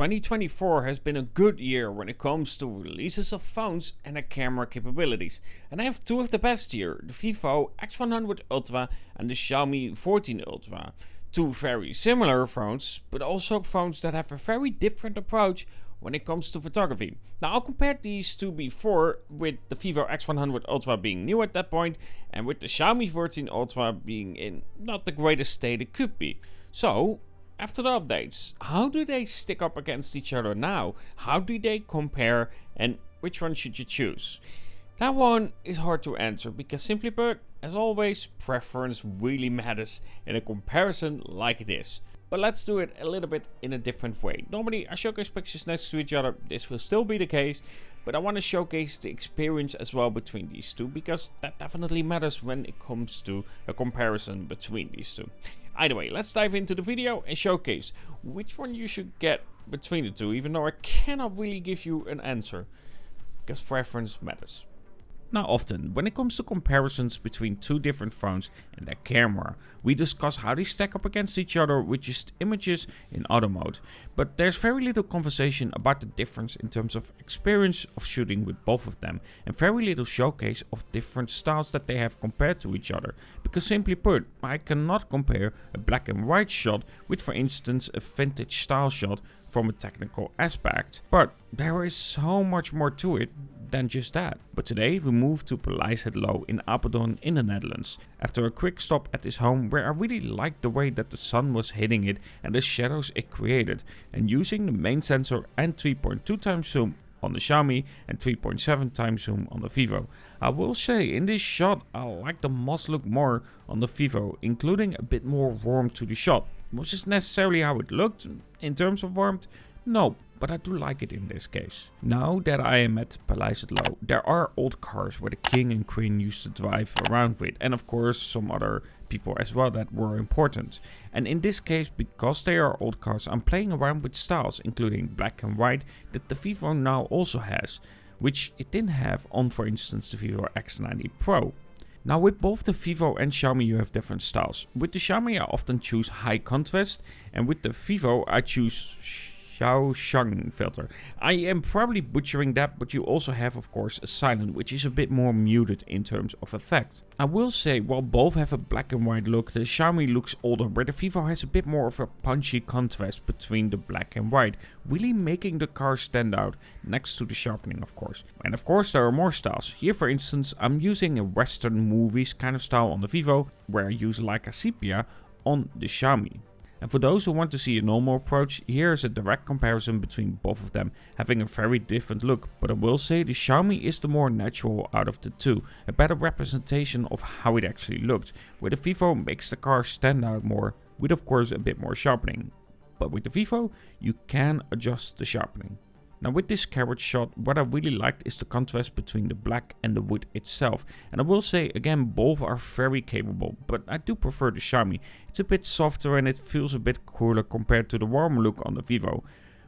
2024 has been a good year when it comes to releases of phones and their camera capabilities. And I have two of the best here, the Vivo X100 Ultra and the Xiaomi 14 Ultra. Two very similar phones, but also phones that have a very different approach when it comes to photography. Now I'll compare these two before, with the Vivo X100 Ultra being new at that point and with the Xiaomi 14 Ultra being in not the greatest state it could be. So, after the updates, how do they stick up against each other now? How do they compare, and which one should you choose? That one is hard to answer because, simply put, as always, preference really matters in a comparison like this. But let's do it a little bit in a different way. Normally I showcase pictures next to each other, this will still be the case, but I want to showcase the experience as well between these two, because that definitely matters when it comes to a comparison between these two. Either way, let's dive into the video and showcase which one you should get between the two, even though I cannot really give you an answer, because preference matters. Now often, when it comes to comparisons between two different phones and their camera, we discuss how they stack up against each other with just images in auto mode. But there's very little conversation about the difference in terms of experience of shooting with both of them, and very little showcase of different styles that they have compared to each other. Because simply put, I cannot compare a black and white shot with, for instance, a vintage style shot from a technical aspect. But there is so much more to it than just that. But today we move to Paleis het Loo in Apeldoorn in the Netherlands, after a quick stop at this home where I really liked the way that the sun was hitting it and the shadows it created, and using the main sensor and 3.2x zoom on the Xiaomi and 3.7x zoom on the Vivo. I will say, in this shot I like the moss look more on the Vivo, including a bit more warmth to the shot. Was this necessarily how it looked in terms of warmth? No, but I do like it in this case. Now that I am at Paleis het Loo, there are old cars where the king and queen used to drive around with, and of course some other people as well that were important. And in this case, because they are old cars, I'm playing around with styles, including black and white, that the Vivo now also has, which it didn't have on, for instance, the Vivo X90 Pro. Now with both the Vivo and Xiaomi you have different styles. With the Xiaomi I often choose high contrast, and with the Vivo I choose Xiaoshang filter. I am probably butchering that, but you also have of course a silent, which is a bit more muted in terms of effect. I will say, while both have a black and white look, the Xiaomi looks older, where the Vivo has a bit more of a punchy contrast between the black and white, really making the car stand out, next to the sharpening of course. And of course there are more styles. Here for instance I'm using a western movies kind of style on the Vivo, where I use Leica sepia on the Xiaomi. And for those who want to see a normal approach, here is a direct comparison between both of them, having a very different look. But I will say the Xiaomi is the more natural out of the two, a better representation of how it actually looked, where the Vivo makes the car stand out more, with of course a bit more sharpening. But with the Vivo, you can adjust the sharpening. Now with this carrot shot, what I really liked is the contrast between the black and the wood itself. And I will say again, both are very capable, but I do prefer the Xiaomi. It's a bit softer and it feels a bit cooler compared to the warm look on the Vivo.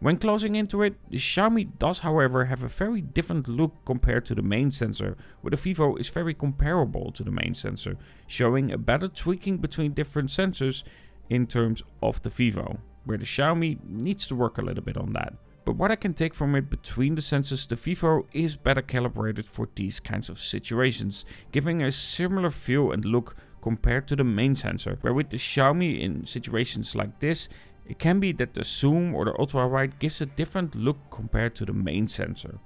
When closing into it, the Xiaomi does however have a very different look compared to the main sensor, where the Vivo is very comparable to the main sensor, showing a better tweaking between different sensors in terms of the Vivo, where the Xiaomi needs to work a little bit on that. But what I can take from it between the sensors, the Vivo is better calibrated for these kinds of situations, giving a similar feel and look compared to the main sensor, where with the Xiaomi in situations like this, it can be that the zoom or the ultra wide gives a different look compared to the main sensor.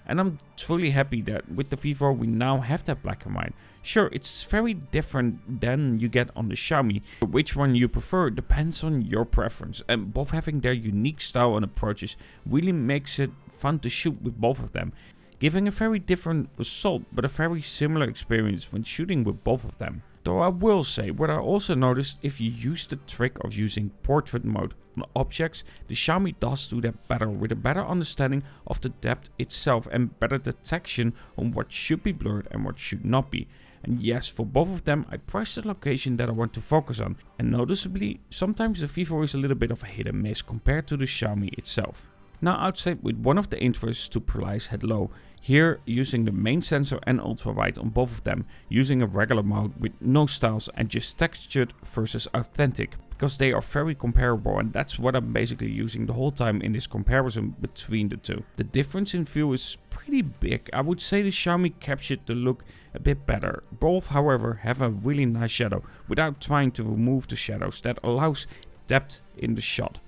And I'm truly happy that with the Vivo we now have that black and white. Sure, it's very different than you get on the Xiaomi, but which one you prefer depends on your preference, and both having their unique style and approaches really makes it fun to shoot with both of them, giving a very different result but a very similar experience when shooting with both of them. Though I will say, what I also noticed, if you use the trick of using portrait mode on objects, the Xiaomi does do that better, with a better understanding of the depth itself and better detection on what should be blurred and what should not be. And yes, for both of them I press the location that I want to focus on, and noticeably sometimes the Vivo is a little bit of a hit and miss compared to the Xiaomi itself. Now outside with one of the interests to Paleis het Loo, here using the main sensor and ultra wide on both of them, using a regular mode with no styles and just textured versus authentic, because they are very comparable, and that's what I'm basically using the whole time in this comparison between the two. The difference in view is pretty big. I would say the Xiaomi captured the look a bit better. Both, however, have a really nice shadow without trying to remove the shadows. That allows depth in the shot.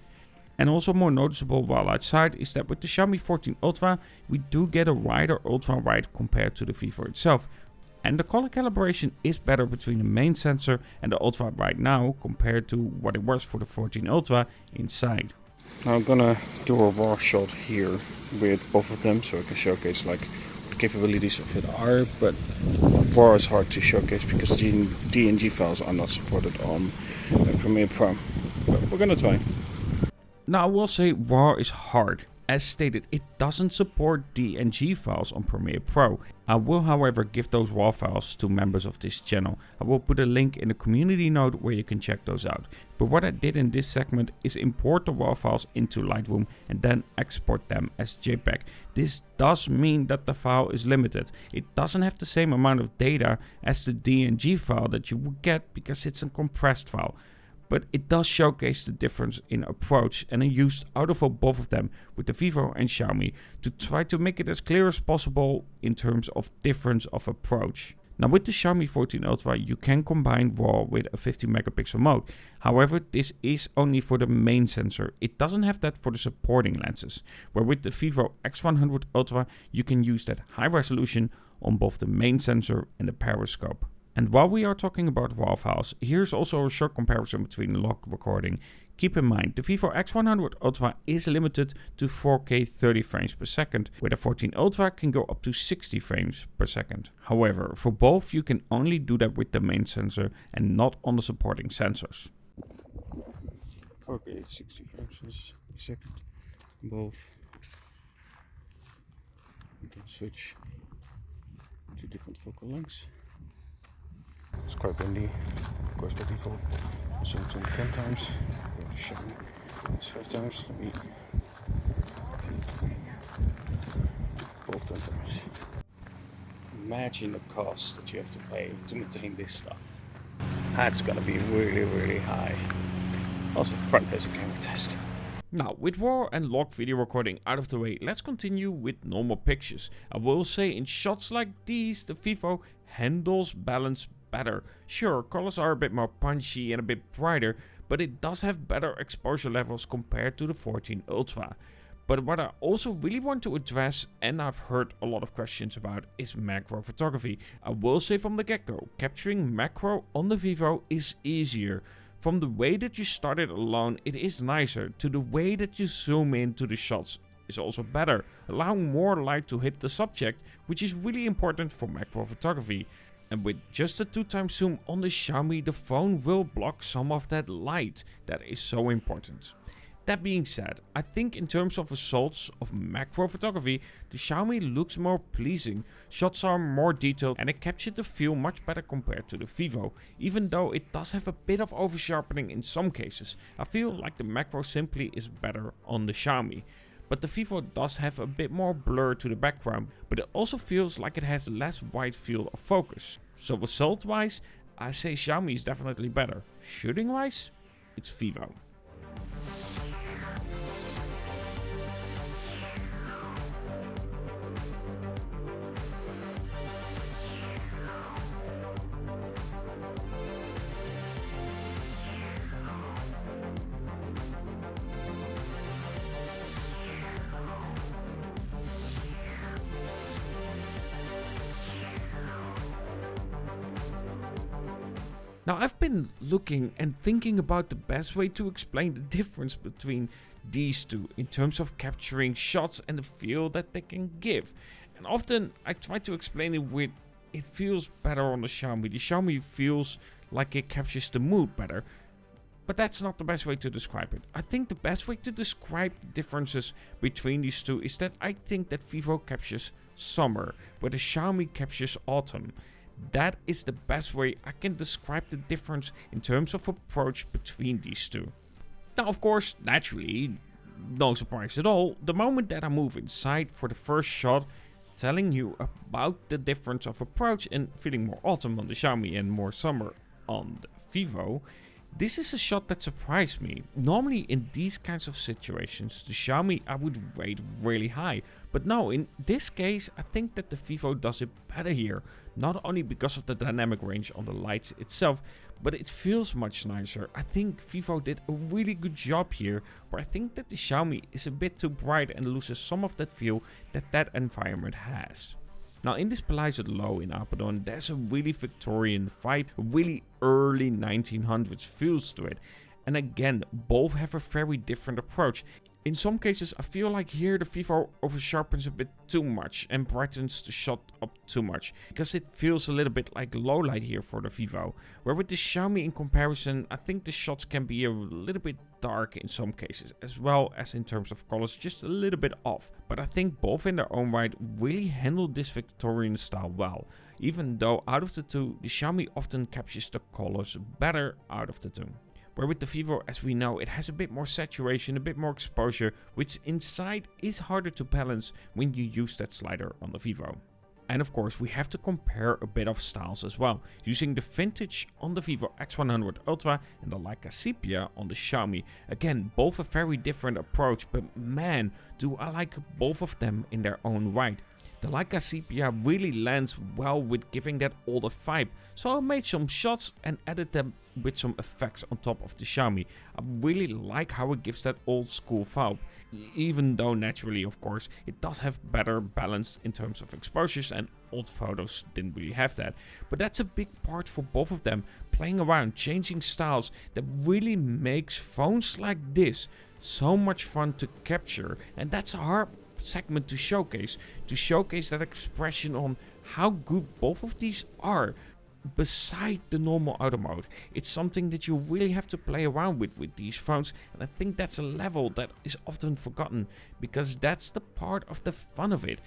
And also more noticeable while outside is that with the Xiaomi 14 Ultra we do get a wider ultra wide compared to the Vivo itself. And the color calibration is better between the main sensor and the Ultra right now compared to what it was for the 14 Ultra inside. Now I'm gonna do a raw shot here with both of them so I can showcase like the capabilities of it are, but raw is hard to showcase because DNG files are not supported on Premiere Pro. But we're gonna try. Now I will say RAW is hard. As stated, it doesn't support DNG files on Premiere Pro. I will however give those RAW files to members of this channel. I will put a link in the community note where you can check those out. But what I did in this segment is import the RAW files into Lightroom and then export them as JPEG. This does mean that the file is limited. It doesn't have the same amount of data as the DNG file that you would get because it's a compressed file. But it does showcase the difference in approach, and I used out of both of them with the Vivo and Xiaomi to try to make it as clear as possible in terms of difference of approach. Now with the Xiaomi 14 Ultra you can combine RAW with a 50 megapixel mode. However, this is only for the main sensor. It doesn't have that for the supporting lenses. Where with the Vivo X100 Ultra you can use that high resolution on both the main sensor and the periscope. And while we are talking about RAW files, here's also a short comparison between log recording. Keep in mind, the Vivo X100 Ultra is limited to 4K 30 frames per second, where the 14 Ultra can go up to 60 frames per second. However, for both you can only do that with the main sensor and not on the supporting sensors. 4K 60 frames per second, both. You can switch to different focal lengths. It's quite windy. Of course, by default, zooms in 10 times. It's 5 times. Let me both 10 times. Imagine the cost that you have to pay to maintain this stuff. That's gonna be really, really high. Also, front-facing camera test. Now, with RAW and log video recording out of the way, let's continue with normal pictures. I will say in shots like these, the Vivo handles balance better. Sure, colors are a bit more punchy and a bit brighter, but it does have better exposure levels compared to the 14 Ultra. But what I also really want to address, and I've heard a lot of questions about, is macro photography. I will say from the get-go, capturing macro on the Vivo is easier. From the way that you start it alone, it is nicer, to the way that you zoom into the shots is also better, allowing more light to hit the subject, which is really important for macro photography. And with just a 2x zoom on the Xiaomi, the phone will block some of that light. That is so important. That being said, I think in terms of results of macro photography, the Xiaomi looks more pleasing, shots are more detailed and it captured the feel much better compared to the Vivo. Even though it does have a bit of over sharpening in some cases, I feel like the macro simply is better on the Xiaomi. But the Vivo does have a bit more blur to the background, but it also feels like it has less wide field of focus. So result wise, I say Xiaomi is definitely better. Shooting wise, it's Vivo. Now I've been looking and thinking about the best way to explain the difference between these two in terms of capturing shots and the feel that they can give. And often I try to explain it with, it feels better on the Xiaomi. The Xiaomi feels like it captures the mood better. But that's not the best way to describe it. I think the best way to describe the differences between these two is that I think that Vivo captures summer, where the Xiaomi captures autumn. That is the best way I can describe the difference in terms of approach between these two. Now of course, naturally, no surprise at all, the moment that I move inside for the first shot, telling you about the difference of approach and feeling more autumn on the Xiaomi and more summer on the Vivo, This is a shot that surprised me. Normally in these kinds of situations, the Xiaomi I would rate really high. But no, in this case I think that the Vivo does it better here. Not only because of the dynamic range on the lights itself, but it feels much nicer. I think Vivo did a really good job here, where I think that the Xiaomi is a bit too bright and loses some of that feel that environment has. Now in this Palizade Low in Apeldoorn, there's a really Victorian vibe, a really early 1900s feels to it. And again, both have a very different approach. In some cases I feel like here the Vivo oversharpens a bit too much and brightens the shot up too much, because it feels a little bit like low light here for the Vivo. Where with the Xiaomi in comparison, I think the shots can be a little bit dark in some cases, as well as in terms of colors just a little bit off. But I think both in their own right really handle this Victorian style well, even though out of the two the Xiaomi often captures the colors better out of the two. Where with the Vivo, as we know, it has a bit more saturation, a bit more exposure, which inside is harder to balance when you use that slider on the Vivo. And of course we have to compare a bit of styles as well, using the vintage on the Vivo X100 Ultra and the Leica Sepia on the Xiaomi. Again, both a very different approach, but man, do I like both of them in their own right. The Leica Sepia really lands well with giving that older vibe, so I made some shots and added them with some effects on top of the Xiaomi. I really like how it gives that old school vibe, even though naturally of course it does have better balance in terms of exposures, and old photos didn't really have that. But that's a big part for both of them, playing around, changing styles, that really makes phones like this so much fun to capture, and that's a hard segment to showcase that expression on how good both of these are. Beside the normal auto mode, it's something that you really have to play around with these phones, and I think that's a level that is often forgotten, because that's the part of the fun of it.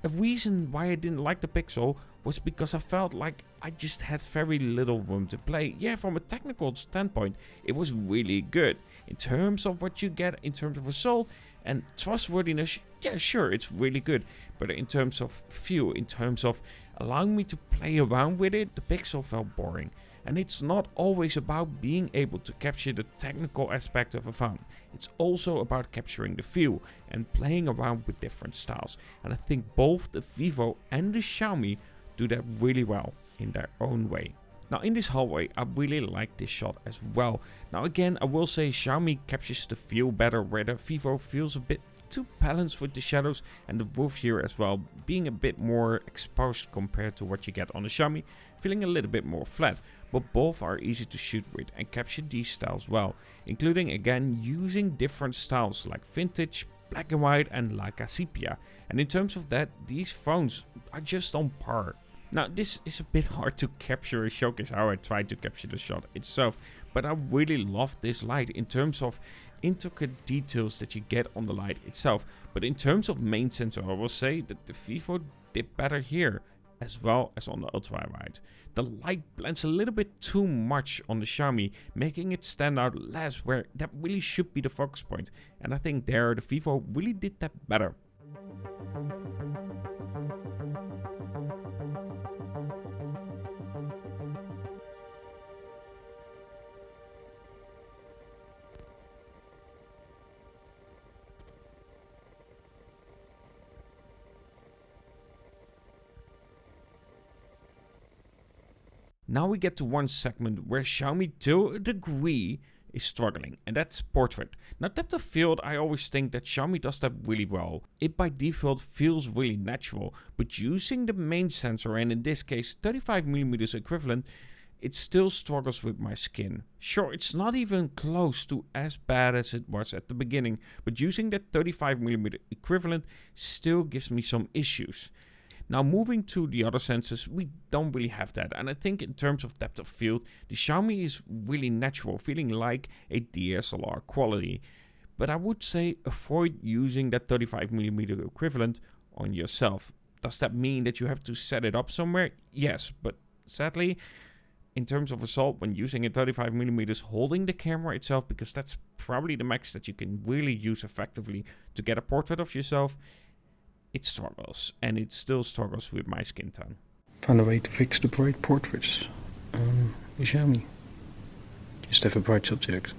A reason why I didn't like the Pixel was because I felt like I just had very little room to play. Yeah, from a technical standpoint it was really good. In terms of what you get, in terms of result and trustworthiness, yeah sure, it's really good. But in terms of feel, in terms of allowing me to play around with it, the Pixel felt boring. And it's not always about being able to capture the technical aspect of a phone. It's also about capturing the feel and playing around with different styles. And I think both the Vivo and the Xiaomi do that really well in their own way. Now in this hallway I really like this shot as well. Now again, I will say Xiaomi captures the feel better, where the Vivo feels a bit too balanced with the shadows, and the roof here as well being a bit more exposed compared to what you get on the Xiaomi, feeling a little bit more flat. But both are easy to shoot with and capture these styles well, including again using different styles like vintage, black and white and Leica Sepia. And in terms of that, these phones are just on par. Now this is a bit hard to capture and showcase how I tried to capture the shot itself, but I really love this light in terms of intricate details that you get on the light itself. But in terms of main sensor, I will say that the Vivo did better here as well as on the ultra wide. The light blends a little bit too much on the Xiaomi, making it stand out less, where that really should be the focus point, and I think there the Vivo really did that better. Now we get to one segment where Xiaomi to a degree is struggling, and that's portrait. Now depth of field, I always think that Xiaomi does that really well. It by default feels really natural, but using the main sensor, and in this case 35mm equivalent, it still struggles with my skin. Sure, it's not even close to as bad as it was at the beginning, but using that 35mm equivalent still gives me some issues. Now moving to the other sensors, we don't really have that, and I think in terms of depth of field, the Xiaomi is really natural, feeling like a DSLR quality. But I would say avoid using that 35mm equivalent on yourself. Does that mean that you have to set it up somewhere? Yes, but sadly, in terms of result, when using a 35mm holding the camera itself, because that's probably the max that you can really use effectively to get a portrait of yourself, it struggles, and it still struggles with my skin tone. Found a way to fix the bright portraits on the Xiaomi. Just have a bright subject.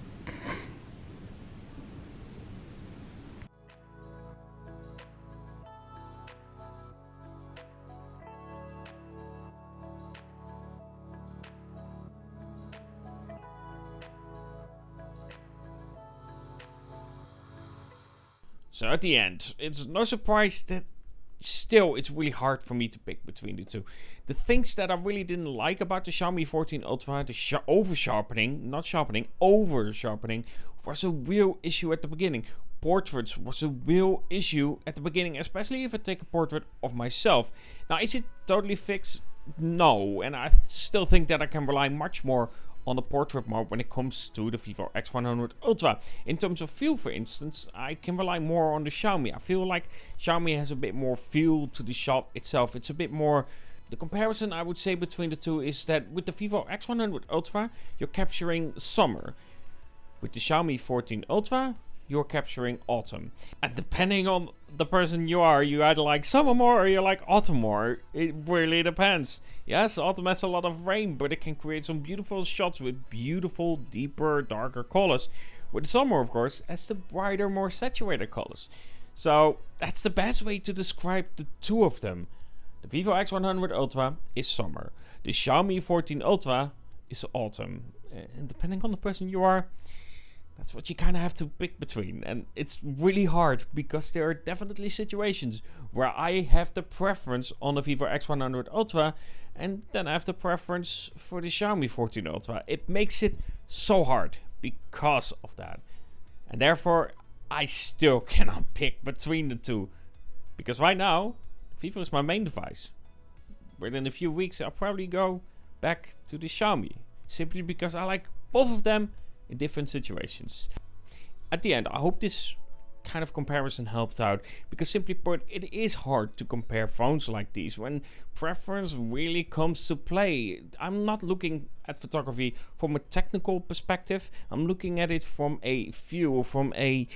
So at the end, it's no surprise that still it's really hard for me to pick between the two. The things that I really didn't like about the Xiaomi 14 Ultra, the over sharpening was a real issue at the beginning. Portraits was a real issue at the beginning, especially if I take a portrait of myself. Now, is it totally fixed? No, and I still think that I can rely much more on the portrait mode when it comes to the Vivo X100 Ultra. In terms of feel, for instance, I can rely more on the Xiaomi. I feel like Xiaomi has a bit more feel to the shot itself. It's a bit more... The comparison I would say between the two is that with the Vivo X100 Ultra, you're capturing summer. With the Xiaomi 14 Ultra, you're capturing autumn. And depending on the person you are, you either like summer more or you like autumn more. It really depends. Yes, autumn has a lot of rain, but it can create some beautiful shots with beautiful, deeper, darker colors. With summer, of course, has the brighter, more saturated colors. So that's the best way to describe the two of them. The Vivo X100 Ultra is summer. The Xiaomi 14 Ultra is autumn. And depending on the person you are, that's what you kind of have to pick between. And it's really hard because there are definitely situations where I have the preference on the Vivo X100 Ultra and then I have the preference for the Xiaomi 14 Ultra. It makes it so hard because of that. And therefore, I still cannot pick between the two. Because right now, Vivo is my main device. Within a few weeks, I'll probably go back to the Xiaomi. Simply because I like both of them in different situations. At the end, I hope this kind of comparison helped out, because simply put, it is hard to compare phones like these when preference really comes to play. I'm not looking at photography from a technical perspective. I'm looking at it from a feel, from a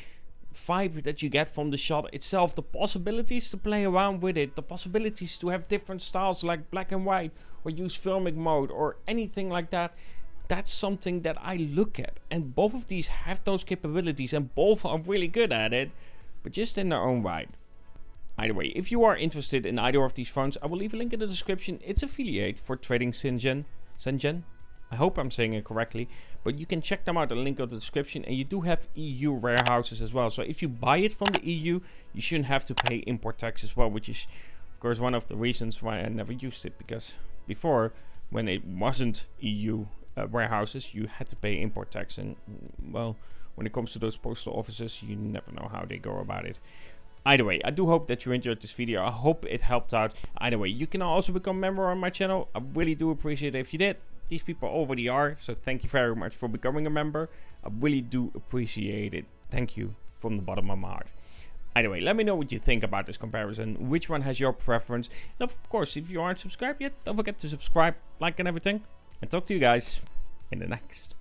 vibe that you get from the shot itself, the possibilities to play around with it, the possibilities to have different styles like black and white or use filmic mode or anything like that. That's something that I look at, and both of these have those capabilities and both are really good at it, but just in their own right. Either way, if you are interested in either of these phones, I will leave a link in the description. It's affiliate for Trading Shenzhen. I hope I'm saying it correctly, but you can check them out in the link in the description, and you do have EU warehouses as well. So if you buy it from the EU, you shouldn't have to pay import tax as well, which is of course one of the reasons why I never used it, because before, when it wasn't EU warehouses, you had to pay import tax, and well, when it comes to those postal offices, you never know how they go about it. Either way, I do hope that you enjoyed this video. I hope it helped out. Either way, you can also become a member on my channel. I really do appreciate it if you did. These people already are, so thank you very much for becoming a member. I really do appreciate it. Thank you from the bottom of my heart. Either way, let me know what you think about this comparison, which one has your preference, and of course, if you aren't subscribed yet, don't forget to subscribe, like and everything. And talk to you guys in the next